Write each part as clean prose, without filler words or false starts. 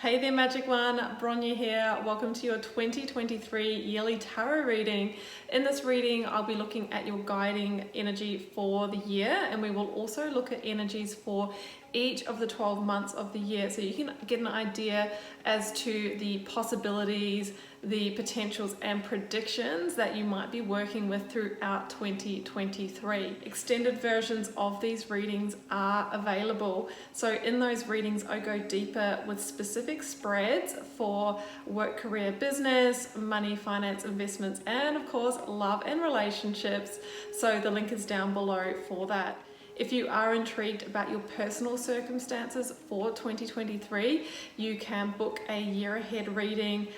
Hey there, Magic One, Bronya here. Welcome to your 2023 yearly tarot reading. In this reading, I'll be looking at your guiding energy for the year, and we will also look at energies for each of the 12 months of the year, so you can get an idea as to the possibilities, the potentials and predictions that you might be working with throughout 2023. Extended versions of these readings are available. So in those readings, I go deeper with specific spreads for work, career, business, money, finance, investments, and of course, love and relationships. So the link is down below for that. If you are intrigued about your personal circumstances for 2023, you can book a year ahead reading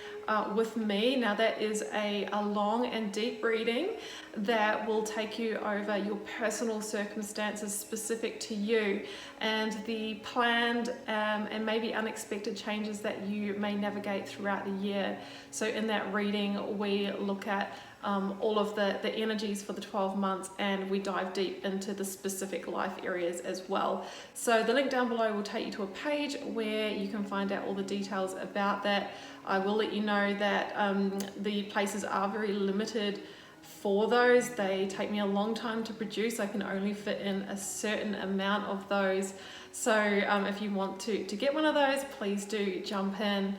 with me. Now that is a long and deep reading that will take you over your personal circumstances specific to you and the planned and maybe unexpected changes that you may navigate throughout the year. So in that reading, we look at all of the energies for the 12 months, and we dive deep into the specific life areas as well. So the link down below will take you to a page where you can find out all the details about that. I will let you know that the places are very limited for those. They take me a long time to produce. I can only fit in a certain amount of those. So if you want to get one of those, please do jump in.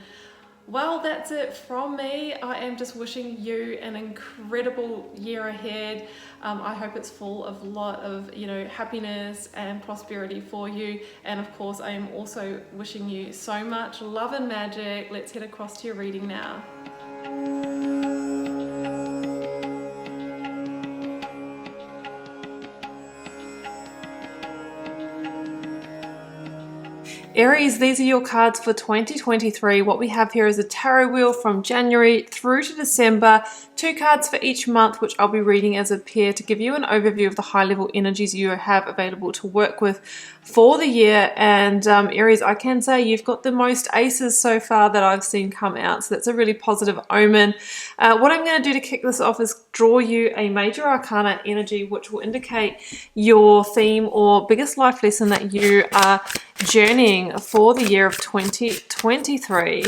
Well, that's it from me. I am just wishing you an incredible year ahead. I hope it's full of a lot of, happiness and prosperity for you. And of course, I am also wishing you so much love and magic. Let's head across to your reading now. Aries, these are your cards for 2023. What we have here is a tarot wheel from January through to December, 2 cards for each month, which I'll be reading as a pair to give you an overview of the high-level energies you have available to work with for the year. And Aries, I can say you've got the most aces so far that I've seen come out, so that's a really positive omen. What I'm going to do to kick this off is draw you a major arcana energy, which will indicate your theme or biggest life lesson that you are journeying for the year of 2023.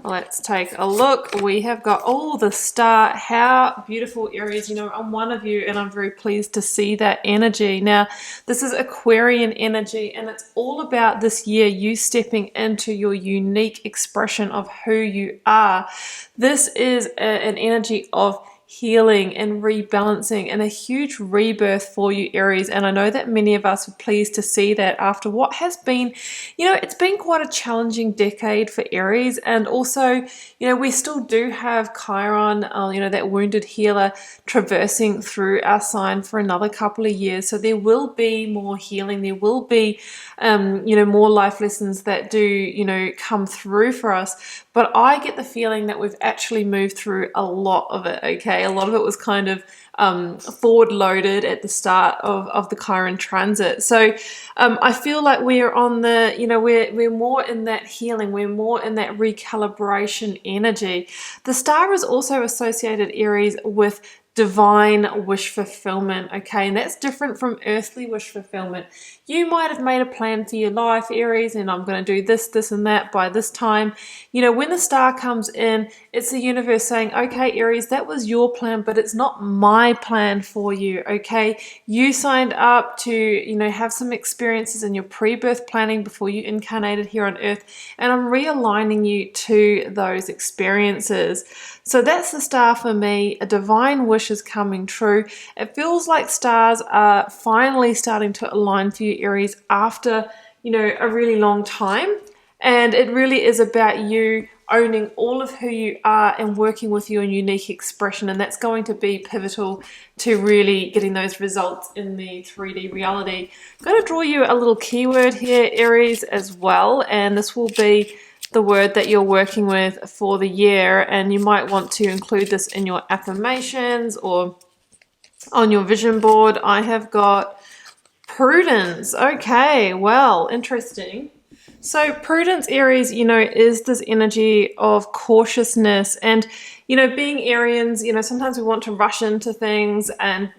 Let's take a look. We have got, the star. How beautiful, Aries. I'm one of you, and I'm very pleased to see that energy. Now, this is Aquarian energy, and it's all about this year you stepping into your unique expression of who you are. This is an energy of healing and rebalancing and a huge rebirth for you, Aries. And I know that many of us are pleased to see that after what has been, it's been quite a challenging decade for Aries. And also, we still do have Chiron, that wounded healer traversing through our sign for another couple of years. So there will be more healing. There will be, more life lessons that do, come through for us. But I get the feeling that we've actually moved through a lot of it, okay? A lot of it was kind of forward loaded at the start of the Chiron transit. So I feel like we're on the, we're more in that healing, we're more in that recalibration energy. The star is also associated, Aries, with divine wish fulfillment, okay? And that's different from earthly wish fulfillment. You might have made a plan for your life, Aries, and I'm going to do this, this, and that by this time. When the star comes in, it's the universe saying, okay, Aries, that was your plan, but it's not my plan for you, okay? You signed up to, have some experiences in your pre-birth planning before you incarnated here on Earth, and I'm realigning you to those experiences. So that's the star for me. A divine wish is coming true. It feels like stars are finally starting to align for you, Aries, after, a really long time. And it really is about you owning all of who you are and working with your unique expression. And that's going to be pivotal to really getting those results in the 3D reality. I'm going to draw you a little keyword here, Aries, as well. And this will be the word that you're working with for the year. And you might want to include this in your affirmations or on your vision board. I have got prudence. Okay, well, interesting. So prudence, Aries, is this energy of cautiousness and, being Arians, sometimes we want to rush into things and,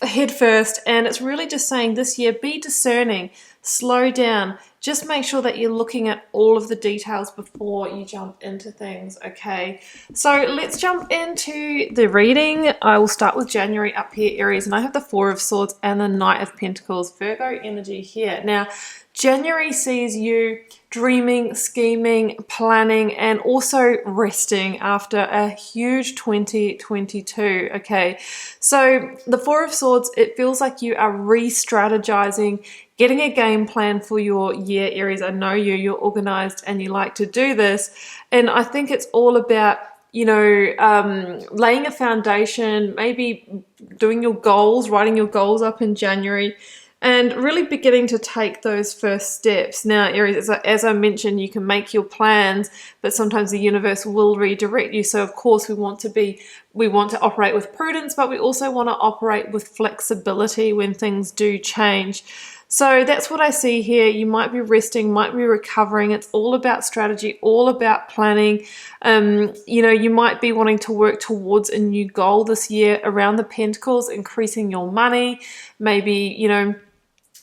head first. And it's really just saying this year, be discerning, slow down, just make sure that you're looking at all of the details before you jump into things, okay? So let's jump into the reading. I will start with January up here, Aries, and I have the Four of Swords and the Knight of Pentacles, Virgo energy here. Now, January sees you dreaming, scheming, planning, and also resting after a huge 2022, okay? So the Four of Swords, it feels like you are re-strategizing, getting a game plan for your year, Aries. I know you're organized and you like to do this. And I think it's all about, you know, laying a foundation, maybe doing your goals, writing your goals up in January, and really beginning to take those first steps. Now, Aries, as I mentioned, you can make your plans, but sometimes the universe will redirect you. So of course we want to operate with prudence, but we also want to operate with flexibility when things do change. So that's what I see here. You might be resting, might be recovering. It's all about strategy, all about planning. You know, you might be wanting to work towards a new goal this year around the Pentacles, increasing your money, maybe, you know,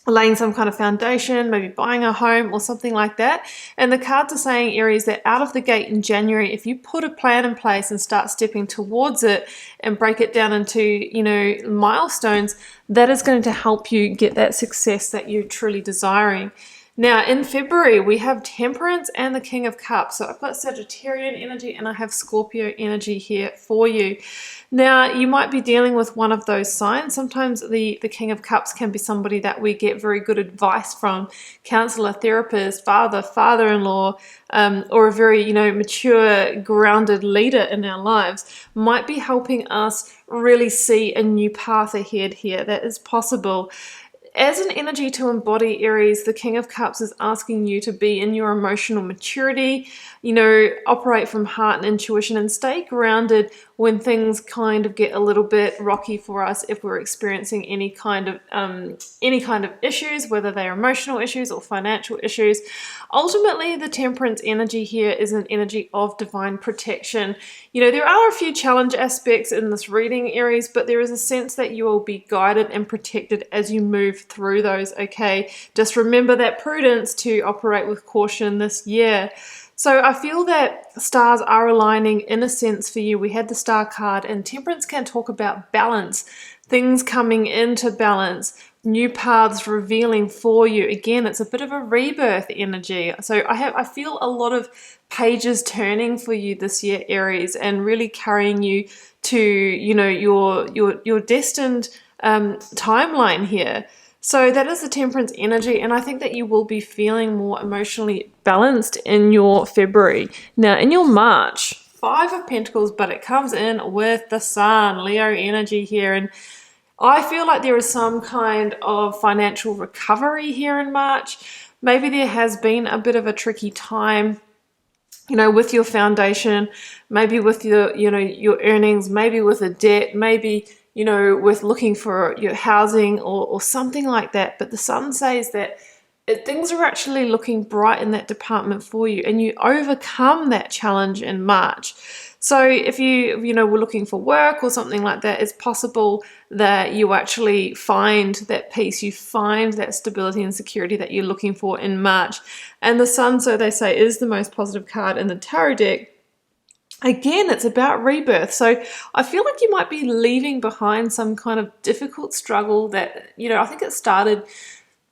laying some kind of foundation, maybe buying a home or something like that. And the cards are saying, Aries, that out of the gate in January, if you put a plan in place and start stepping towards it and break it down into, you know, milestones, that is going to help you get that success that you're truly desiring. Now, in February, we have Temperance and the King of Cups. So I've got Sagittarian energy and I have Scorpio energy here for you. Now, you might be dealing with one of those signs. Sometimes the King of Cups can be somebody that we get very good advice from, counselor, therapist, father-in-law, or a very, you know, mature, grounded leader in our lives might be helping us really see a new path ahead here. That is possible. As an energy to embody, Aries, the King of Cups is asking you to be in your emotional maturity, you know, operate from heart and intuition and stay grounded when things kind of get a little bit rocky for us if we're experiencing any kind of issues, whether they're emotional issues or financial issues. Ultimately, the Temperance energy here is an energy of divine protection. You know, there are a few challenge aspects in this reading, Aries, but there is a sense that you will be guided and protected as you move through those, okay? Just remember that prudence to operate with caution this year. So I feel that stars are aligning in a sense for you. We had the Star card, and Temperance can talk about balance, things coming into balance, new paths revealing for you. Again, it's a bit of a rebirth energy. So I feel a lot of pages turning for you this year, Aries, and really carrying you to, you know, your destined timeline here. So that is the Temperance energy, and I think that you will be feeling more emotionally balanced in your February. Now, in your March, Five of Pentacles, but it comes in with the Sun, Leo energy here, and I feel like there is some kind of financial recovery here in March. Maybe there has been a bit of a tricky time, you know, with your foundation, maybe with your, you know, your earnings, maybe with a debt, maybe, you know, with looking for your housing or something like that. But the Sun says that things are actually looking bright in that department for you, and you overcome that challenge in March. So if you know, were looking for work or something like that, it's possible that you actually find that peace, you find that stability and security that you're looking for in March. And the Sun, so they say, is the most positive card in the tarot deck. Again, it's about rebirth. So I feel like you might be leaving behind some kind of difficult struggle that, you know, I think it started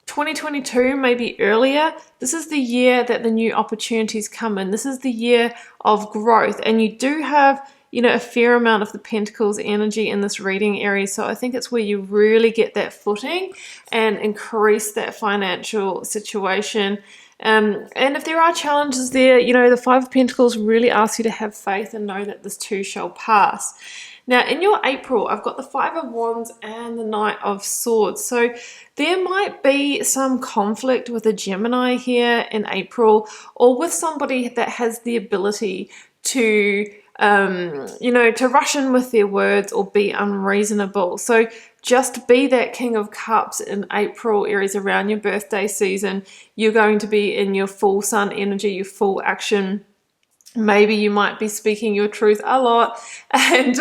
2022, maybe earlier. This is the year that the new opportunities come in. This is the year of growth. And you do have, you know, a fair amount of the Pentacles energy in this reading area. So I think it's where you really get that footing and increase that financial situation. And if there are challenges there, you know, the Five of Pentacles really asks you to have faith and know that this too shall pass. Now, in your April, I've got the Five of Wands and the Knight of Swords. So there might be some conflict with a Gemini here in April, or with somebody that has the ability to, you know, to rush in with their words or be unreasonable. So just be that King of Cups in April, Aries, around your birthday season. You're going to be in your full Sun energy, your full action. Maybe you might be speaking your truth a lot, and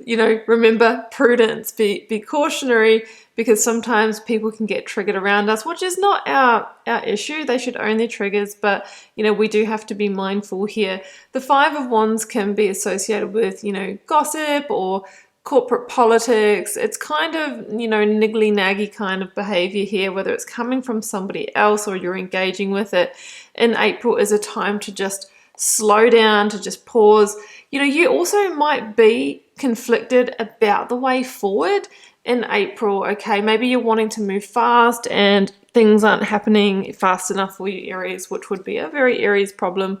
you know, remember prudence, be cautionary, because sometimes people can get triggered around us, which is not our issue. They should own their triggers, but you know, we do have to be mindful here. The Five of Wands can be associated with, you know, gossip or corporate politics. It's kind of, you know, niggly naggy kind of behavior here, whether it's coming from somebody else or you're engaging with it. In April is a time to just slow down, to just pause. You know, you also might be conflicted about the way forward in April. Okay, maybe you're wanting to move fast and things aren't happening fast enough for you, Aries, which would be a very Aries problem.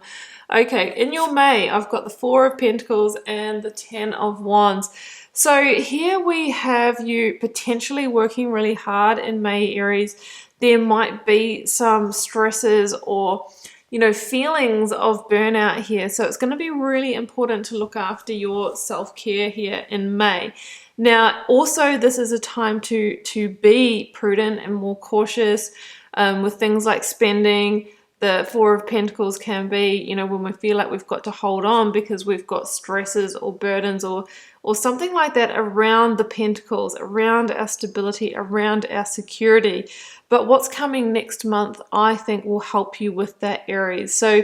Okay, in your May, I've got the Four of Pentacles and the Ten of Wands. So here we have you potentially working really hard in May, Aries. There might be some stresses or, you know, feelings of burnout here. So it's going to be really important to look after your self-care here in May. Now, also, this is a time to be prudent and more cautious with things like spending. The Four of Pentacles can be, you know, when we feel like we've got to hold on because we've got stresses or burdens or something like that around the Pentacles, around our stability, around our security. But what's coming next month, I think, will help you with that, Aries. So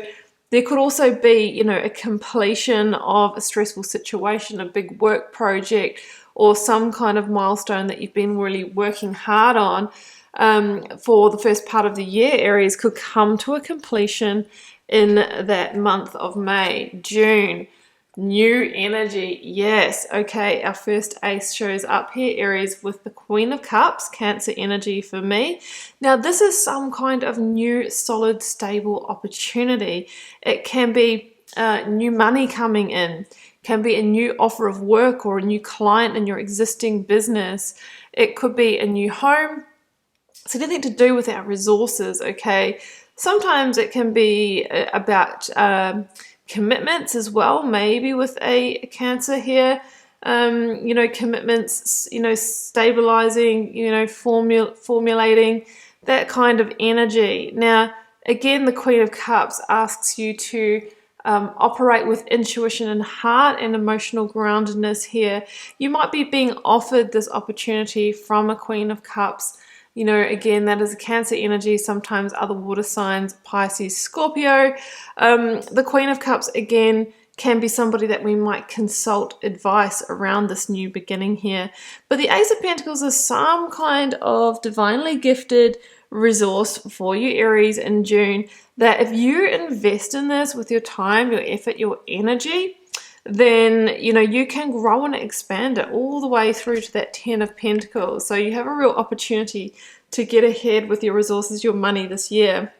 there could also be, you know, a completion of a stressful situation, a big work project, or some kind of milestone that you've been really working hard on for the first part of the year, Aries, could come to a completion in that month of May. June, new energy. Yes. Okay, our first ace shows up here, Aries, with the Queen of Cups, Cancer energy for me. Now, this is some kind of new, solid, stable opportunity. It can be new money coming in, can be a new offer of work or a new client in your existing business. It could be a new home. It's anything to do with our resources, okay? Sometimes it can be about commitments as well, maybe with a Cancer here. You know, commitments, you know, stabilizing, you know, formulating, that kind of energy. Now, again, the Queen of Cups asks you to operate with intuition and heart and emotional groundedness here. You might be being offered this opportunity from a Queen of Cups. You know, again, that is a Cancer energy, sometimes other water signs, Pisces, Scorpio. The Queen of Cups, again, can be somebody that we might consult advice around this new beginning here. But the Ace of Pentacles is some kind of divinely gifted resource for you, Aries, in June, that if you invest in this with your time, your effort, your energy, then, you know, you can grow and expand it all the way through to that Ten of Pentacles. So you have a real opportunity to get ahead with your resources, your money this year.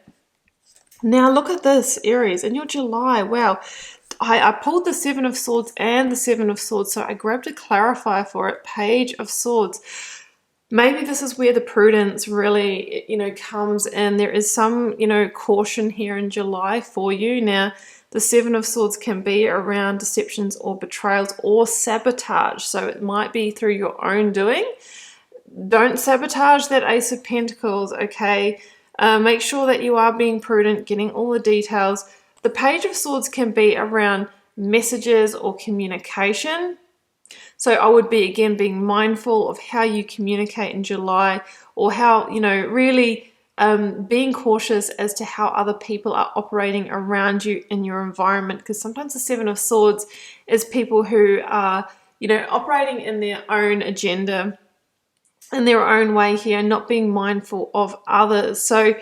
Now look at this, Aries, in your July. Wow, I pulled the Seven of Swords and the Seven of Swords, so I grabbed a clarifier for it, Page of Swords. Maybe this is where the prudence really, you know, comes in. There is some, you know, caution here in July for you. Now, the Seven of Swords can be around deceptions or betrayals or sabotage. So it might be through your own doing. Don't sabotage that Ace of Pentacles, okay? Make sure that you are being prudent, getting all the details. The Page of Swords can be around messages or communication. So I would be, again, being mindful of how you communicate in July, or how, you know, really being cautious as to how other people are operating around you in your environment. Because sometimes the Seven of Swords is people who are, you know, operating in their own agenda, in their own way here, not being mindful of others. So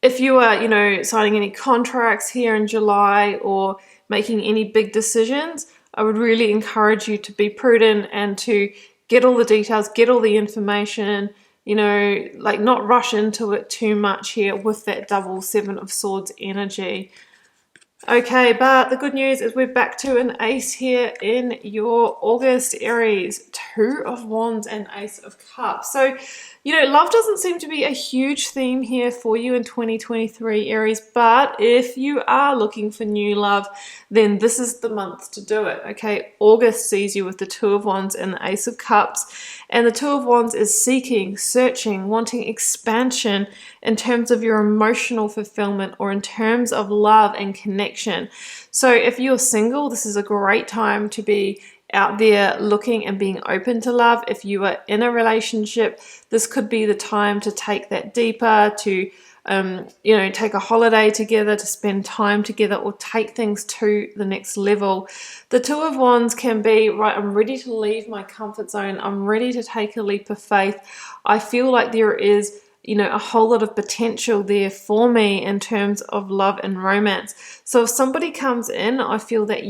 if you are, you know, signing any contracts here in July or making any big decisions, I would really encourage you to be prudent and to get all the details, get all the information, you know, like not rush into it too much here with that double Seven of Swords energy. Okay, but the good news is we're back to an ace here in your August, Aries. Two of Wands and Ace of Cups. So You know, love doesn't seem to be a huge theme here for you in 2023, Aries, but if you are looking for new love, then this is the month to do it, okay? August sees you with the Two of Wands and the Ace of Cups, and the Two of Wands is seeking, searching, wanting expansion in terms of your emotional fulfillment or in terms of love and connection. So if you're single, this is a great time to be out there looking and being open to love. If you are in a relationship, this could be the time to take that deeper, to take a holiday together, to spend time together, or take things to the next level. The Two of Wands can be, right, I'm ready to leave my comfort zone. I'm ready to take a leap of faith. I feel like there is a whole lot of potential there for me in terms of love and romance. So if somebody comes in, I feel that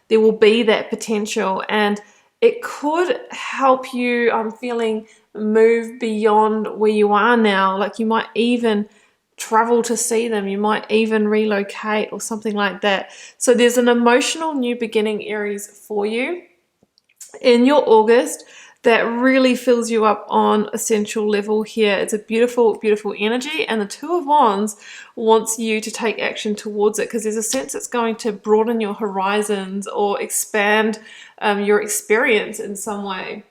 there will be that potential, and it could help you, I'm feeling, move beyond where you are now. Like you might even travel to see them. You might even relocate or something like that. So there's an emotional new beginning, Aries, for you in your August that really fills you up on a sensual level here. It's a beautiful, beautiful energy, and the Two of Wands wants you to take action towards it because there's a sense it's going to broaden your horizons or expand your experience in some way.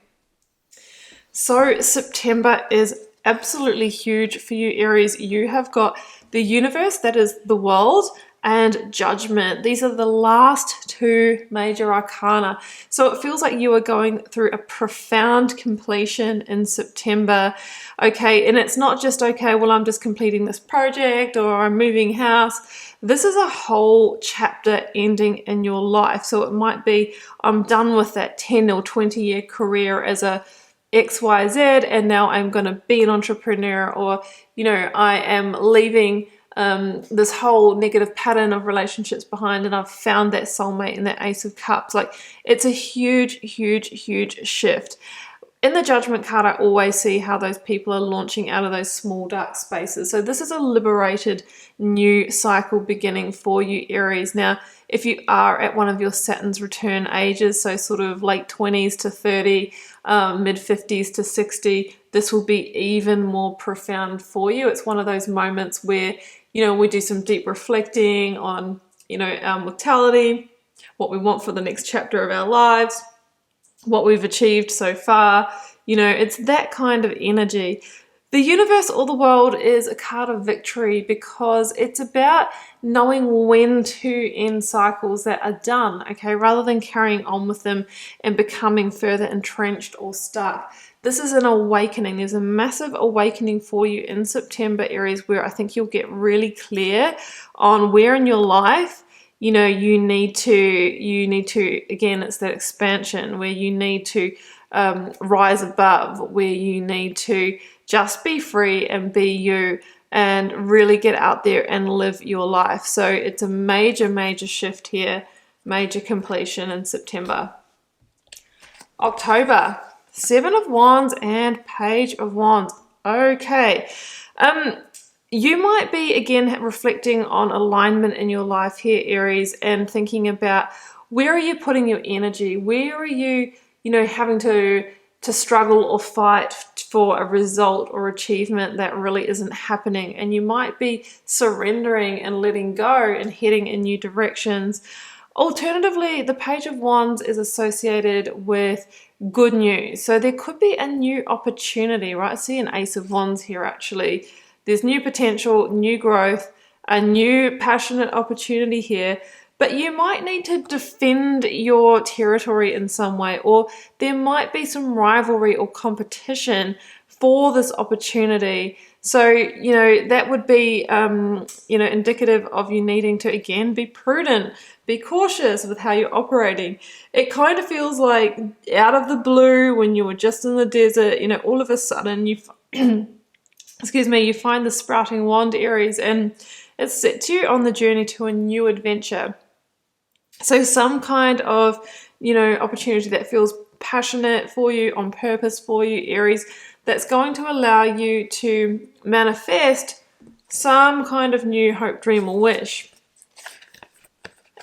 So September is absolutely huge for you, Aries. You have got the universe, that is the world, and judgment. These are the last two major arcana. So it feels like you are going through a profound completion in September. Okay, and it's not just, okay, well, I'm just completing this project or I'm moving house. This is a whole chapter ending in your life. So it might be, I'm done with that 10 or 20 year career as a XYZ, and now I'm going to be an entrepreneur, or, I am leaving this whole negative pattern of relationships behind, and I've found that soulmate in that Ace of Cups. Like, it's a huge, huge, huge shift. In the Judgment card, I always see how those people are launching out of those small dark spaces. So this is a liberated new cycle beginning for you, Aries. Now, if you are at one of your Saturn's return ages, so sort of late 20s to 30, mid 50s to 60, this will be even more profound for you. It's one of those moments where, we do some deep reflecting on, our mortality, what we want for the next chapter of our lives, what we've achieved so far. It's that kind of energy. The universe or the world is a card of victory because it's about knowing when to end cycles that are done, okay, rather than carrying on with them and becoming further entrenched or stuck. This is an awakening. There's a massive awakening for you in September, Aries, where I think you'll get really clear on where in your life you need to, again, it's that expansion where you need to rise above, where you need to just be free and be you and really get out there and live your life. So it's a major, major shift here, major completion in September. October, Seven of Wands and Page of Wands. Okay. You might be, again, reflecting on alignment in your life here, Aries, and thinking about where are you putting your energy? Where are you, having to struggle or fight for a result or achievement that really isn't happening? And you might be surrendering and letting go and heading in new directions. Alternatively, the Page of Wands is associated with good news. So there could be a new opportunity, right? I see an Ace of Wands here, actually. There's new potential, new growth, a new passionate opportunity here, but you might need to defend your territory in some way, or there might be some rivalry or competition for this opportunity. So, that would be, indicative of you needing to, again, be prudent, be cautious with how you're operating. It kind of feels like out of the blue, when you were just in the desert, all of a sudden you you find the sprouting wand, Aries, and it sets you on the journey to a new adventure. So some kind of, opportunity that feels passionate for you, on purpose for you, Aries, that's going to allow you to manifest some kind of new hope, dream, or wish.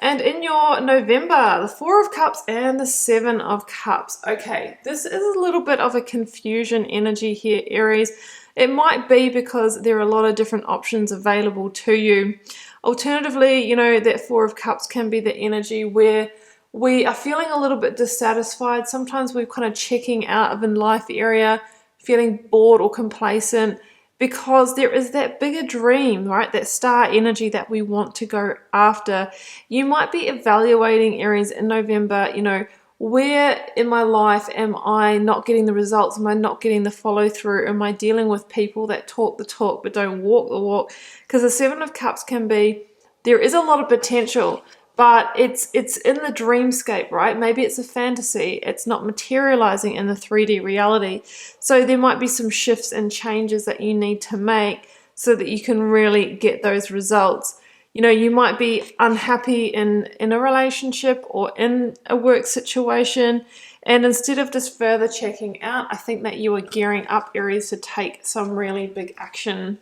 And in your November, the Four of Cups and the Seven of Cups. Okay, this is a little bit of a confusion energy here, Aries. It might be because there are a lot of different options available to you. Alternatively, you know, that Four of Cups can be the energy where we are feeling a little bit dissatisfied. Sometimes we're kind of checking out of a life area, feeling bored or complacent, because there is that bigger dream, right? That star energy that we want to go after. You might be evaluating, Aries, in November, you know, where in my life am I not getting the results? Am I not getting the follow through? Am I dealing with people that talk the talk but don't walk the walk? Because the Seven of Cups can be, there is a lot of potential, but it's in the dreamscape, right? Maybe it's a fantasy. It's not materializing in the 3D reality. So there might be some shifts and changes that you need to make so that you can really get those results. You know, you might be unhappy in a relationship or in a work situation. And instead of just further checking out, I think that you are gearing up, Aries, to take some really big action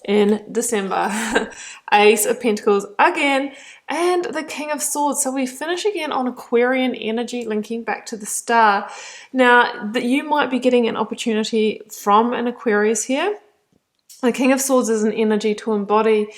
in December. Ace of Pentacles again, and the King of Swords. So we finish again on Aquarian energy, linking back to the star. Now, that you might be getting an opportunity from an Aquarius here. The King of Swords is an energy to embody,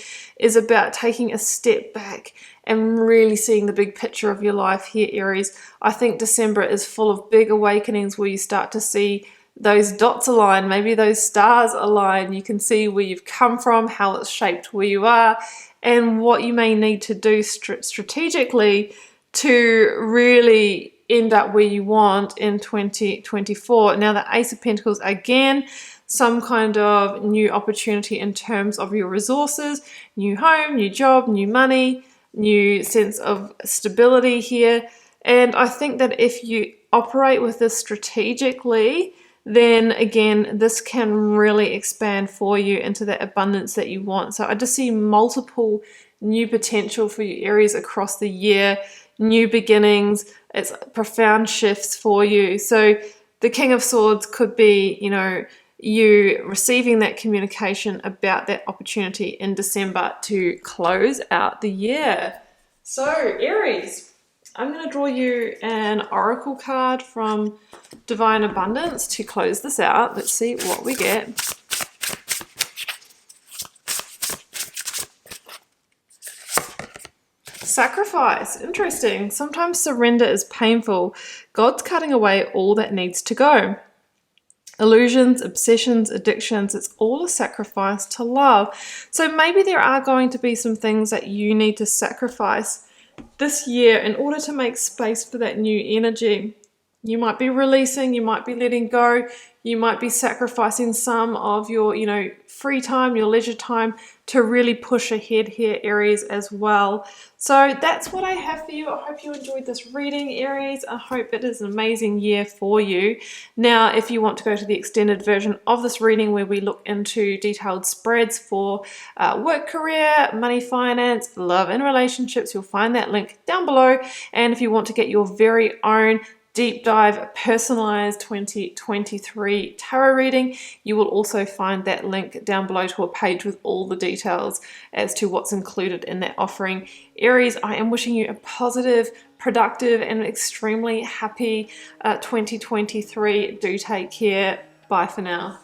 is about taking a step back and really seeing the big picture of your life here, Aries. I think December is full of big awakenings where you start to see those dots align, maybe those stars align. You can see where you've come from, how it's shaped where you are, and what you may need to do strategically to really end up where you want in 2024. Now, the Ace of Pentacles, again, some kind of new opportunity in terms of your resources, new home, new job, new money, new sense of stability here. And I think that if you operate with this strategically, then again, this can really expand for you into that abundance that you want. So I just see multiple new potential for you, Aries, across the year, new beginnings, it's profound shifts for you. So the King of Swords could be, you know, you receiving that communication about that opportunity in December to close out the year. So Aries, I'm going to draw you an oracle card from Divine Abundance to close this out. Let's see what we get. Sacrifice. Interesting. Sometimes surrender is painful. God's cutting away all that needs to go. Illusions, obsessions, addictions, it's all a sacrifice to love. So maybe there are going to be some things that you need to sacrifice this year in order to make space for that new energy. You might be releasing, you might be letting go, you might be sacrificing some of your, you know, free time, your leisure time to really push ahead here, Aries, as well. So that's what I have for you. I hope you enjoyed this reading, Aries. I hope it is an amazing year for you. Now, if you want to go to the extended version of this reading where we look into detailed spreads for work, career, money, finance, love and relationships, you'll find that link down below. And if you want to get your very own deep dive personalized 2023 tarot reading, you will also find that link down below to a page with all the details as to what's included in that offering. Aries, I am wishing you a positive, productive and extremely happy 2023. Do take care. Bye for now.